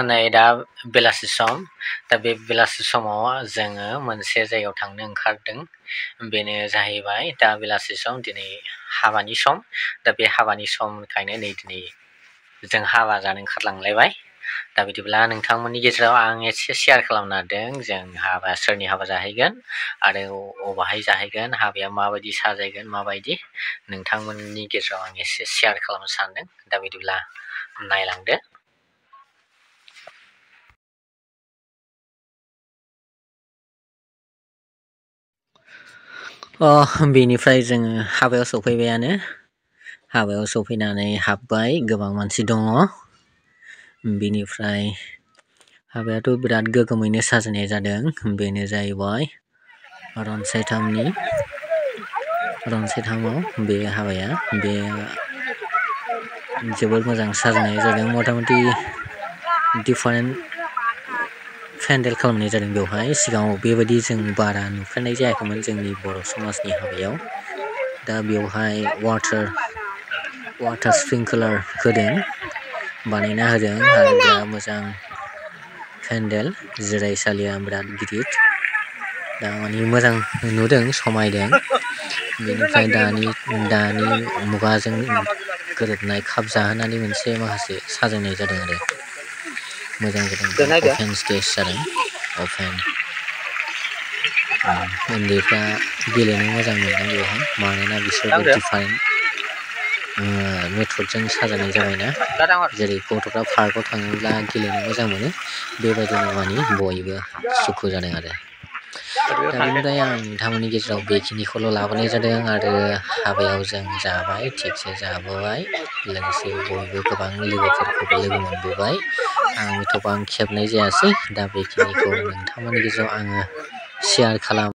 नै दा बेलासि सम दा बे बेलासि समाव जोङो मोनसे जायगायाव थांनो ओंखारदों बेनो जाहैबाय दा बेलासि सम दिनै हाबानि सम दा बे हाबानि समखायनो नै दिनै जों हाबा जानो ओंखारलांलायबाय दा बिदिब्ला नोंथांमोननि गेजेराव आं एसे शेयार खालामनो हादों जों सोरनि हाबा जाहैगोन आरो अबाहाय जाहैगोन हाबाया माबायदि साजायगोन माबायदि नोंथांमोननि गेजेराव आं एसे शेयार खालामनो सानदों दा बिदिब्ला नायलांदो बेनिफ्राय जोङो हाबायाव सफैबायानो हाबायाव सफैनानै हाबबाय गोबां मानसि दङ बेनिफ्राय हाबायाथ' बिराद गोगोमैनो साजायनाय जादों बेनो जाहैबाय रनसायथामाव बे हाबाया बे जोबोद मोजां साजायनाय जादों मथा-मथि डिफारेन्ट पेन्डेल खालामनाय जादों बेवहाय सिगाङाव बेबायदि जों बारा नुफेरनाय जायाखैमोन जोंनि बर' समाजनि हाबायाव दा बेवहाय वाटार स्प्रिंकलार होदों बानायना होदों आरो बिराद मोजां पेन्डेल जिरायसालिया बिराद गिदिर दा माने मोजां नुदों समायदों बेनिफ्राय दानि मुगाजों गोरोबनाय खाब जाहोनानै मोनसे माखासे साजायनाय जादों आरो मोजां जादों अपेन स्टेज जादों अपेन उन्दैफ्रा गेलेनो मोजां मोनदों बेवहाय मानोना बिसोरबो डिफारेन्ट मेथडजों साजायनाय जाबायना जेरै गथ'फ्रा पार्कआव थाङोब्ला गेलेनो मोजां मोनो बेबायदिनो माने बयबो सुखु जादों आरो दा बेनिफ्राय आं नोंथांमोननि गेजेराव बेखिनिखौल' लाबोनाय जादों आरो हाबायाव जों जाबाय थिगसे जाबोबाय लोगोसे बयबो गोबां लोगोफोरखौबो लोगो मोनबोबाय आं एथ'बां खेबनाय जायासै दा बेखिनिखौ नोंथांमोननि गेजेराव आङो शेयार खालाम